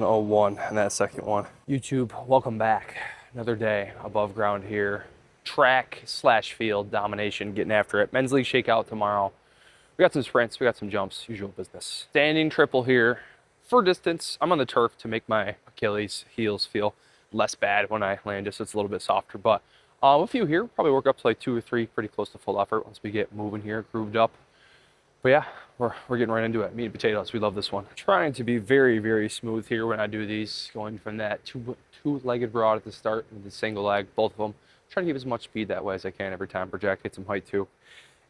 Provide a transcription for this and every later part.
101 and that second one. YouTube, welcome back. Another day above ground here. Track slash field domination, getting after it. Men's league shakeout tomorrow. We got some sprints, we got some jumps, usual business. Standing triple here for distance. I'm on the turf to make my Achilles heels feel less bad when I land, just so it's a little bit softer. But a few here, probably work up to like 2 or 3, pretty close to full effort once we get moving here, grooved up. But yeah, we're getting right into it. Meat and potatoes, we love this one. Trying to be very, very smooth here when I do these, going from that two-legged broad at the start to the single leg, both of them. Trying to keep as much speed that way as I can every time, project, get some height too.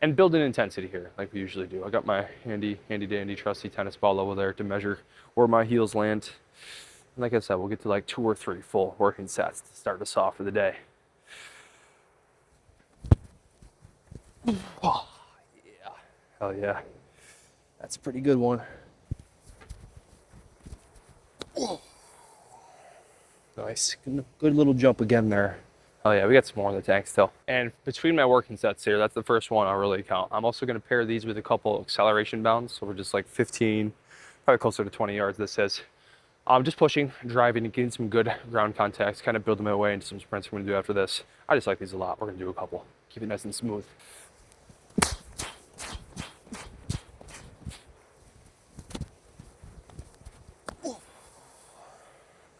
And build in intensity here, like we usually do. I got my handy dandy trusty tennis ball over there to measure where my heels land. And like I said, we'll get to like 2 or 3 full working sets to start us off for the day. Oh, yeah. Hell yeah. That's a pretty good one. Nice. Good little jump again there. Oh yeah, we got some more in the tank still. And between my working sets here, that's the first one I'll really count. I'm also going to pair these with a couple acceleration bounds. So we're just like 15, probably closer to 20 yards this is. I'm just pushing, driving, and getting some good ground contacts, kind of building my way into some sprints we're going to do after this. I just like these a lot. We're going to do a couple. Keep it nice and smooth.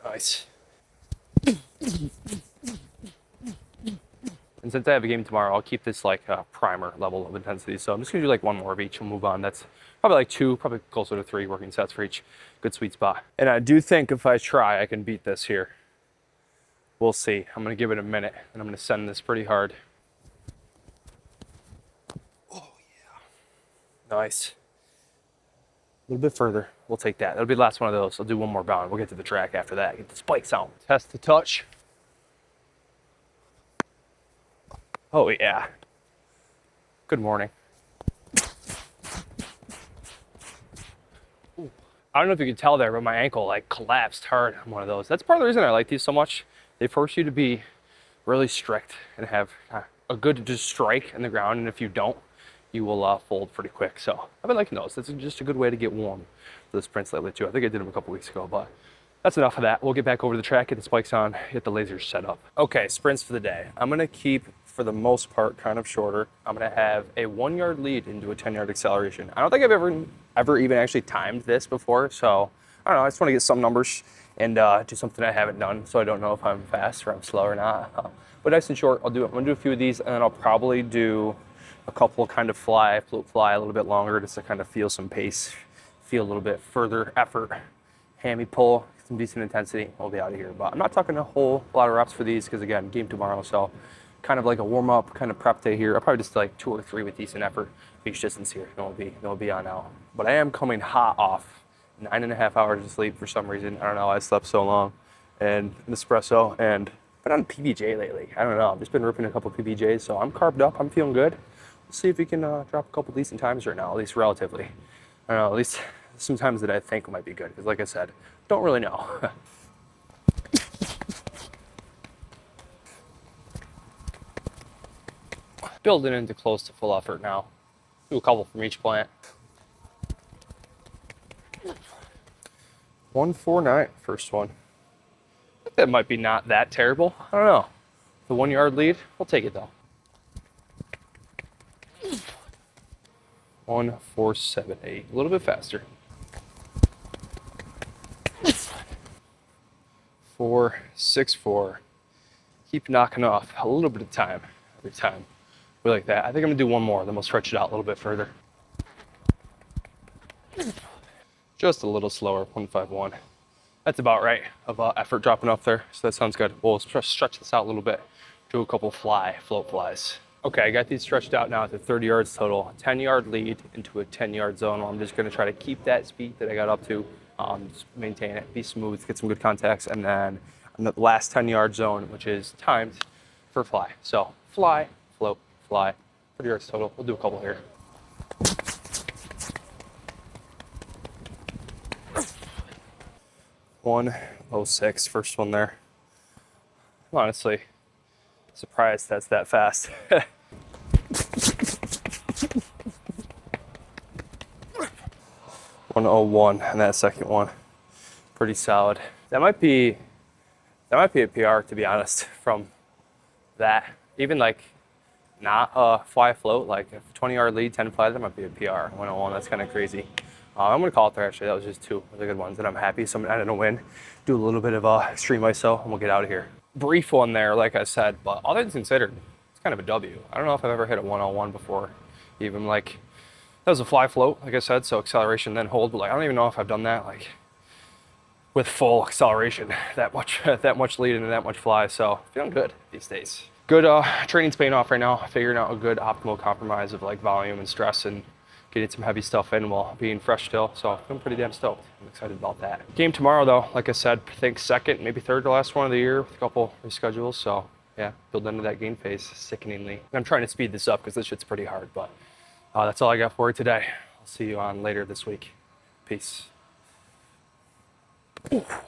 Nice. And since I have a game tomorrow, I'll keep this like a primer level of intensity. So I'm just gonna do like one more of each and move on. That's probably like 2, probably closer to 3 working sets for each. Good sweet spot. And I do think if I try, I can beat this here. We'll see. I'm gonna give it a minute and I'm gonna send this pretty hard. Oh yeah. Nice. A little bit further. We'll take that. That'll be the last one of those. I'll do one more bound. We'll get to the track after that. Get the spikes out. Test the touch. Oh yeah. Good morning. Ooh. I don't know if you can tell there, but my ankle like collapsed hard on one of those. That's part of the reason I like these so much. They force you to be really strict and have a good just strike in the ground. And if you don't, you will fold pretty quick. So I've been liking those. That's just a good way to get warm for the sprints lately too. I think I did them a couple weeks ago, but that's enough of that. We'll get back over to the track, get the spikes on, get the lasers set up. Okay, sprints for the day. I'm gonna keep, for the most part, kind of shorter. I'm gonna have a 1-yard lead into a 10-yard acceleration. I don't think I've ever even actually timed this before, so I don't know, I just wanna get some numbers and do something I haven't done, so I don't know if I'm fast or I'm slow or not. But nice and short, I'm gonna do a few of these, and then I'll probably do a couple kind of float fly a little bit longer, just to kind of feel some pace, feel a little bit further effort, hammy pull, some decent intensity, we'll be out of here. But I'm not talking a whole lot of reps for these because again, game tomorrow, so kind of like a warm up, kind of prep day here. I'll probably just like 2 or 3 with decent effort each distance here. It'll be on out. But I am coming hot off 9.5 hours of sleep for some reason. I don't know, I slept so long. And an espresso, and I've been on PBJ lately. I don't know, I've just been ripping a couple PBJs, so I'm carved up, I'm feeling good. We'll see if we can drop a couple decent times right now, at least relatively. I don't know, at least some times that I think might be good, because like I said, don't really know. Building into close to full effort now. Do a couple from each plant. 149, first one. I think that might be not that terrible. I don't know. The 1-yard lead, we'll take it though. 1478, a little bit faster. 464. Keep knocking off a little bit of time every time. We like that. I think I'm gonna do one more, then we'll stretch it out a little bit further. Just a little slower, 151. That's about right of effort dropping off there, so that sounds good. We'll stretch this out a little bit, do a couple float flies. Okay, I got these stretched out now to 30 yards total, 10-yard lead into a 10-yard zone. I'm just gonna try to keep that speed that I got up to, just maintain it, be smooth, get some good contacts, and then the last 10-yard zone, which is timed for fly. So fly, float, fly, 30 yards total. We'll do a couple here. $106, first one there. I'm honestly surprised that's that fast. 101 and that second one. Pretty solid. That might be a PR, to be honest, from that. Even like not a fly float, like a 20-yard lead, 10 fly, that might be a PR. 101, that's kind of crazy. I'm gonna call it there actually. That was just two really good ones, and I'm happy. Someone ended a win. Do a little bit of extreme ISO, and we'll get out of here. Brief one there, like I said, but all things considered, it's kind of a W. I don't know if I've ever hit a 101 before. Even like that was a fly float, like I said, so acceleration then hold. But like I don't even know if I've done that like with full acceleration, that much lead and that much fly. So feeling good these days. Good training's paying off right now. Figuring out a good optimal compromise of like volume and stress and getting some heavy stuff in while being fresh still. So I'm pretty damn stoked. I'm excited about that. Game tomorrow though, like I said, I think second, maybe third to last one of the year with a couple reschedules. So yeah, build into that game phase sickeningly. I'm trying to speed this up because this shit's pretty hard, but that's all I got for you today. I'll see you on later this week. Peace. Ooh.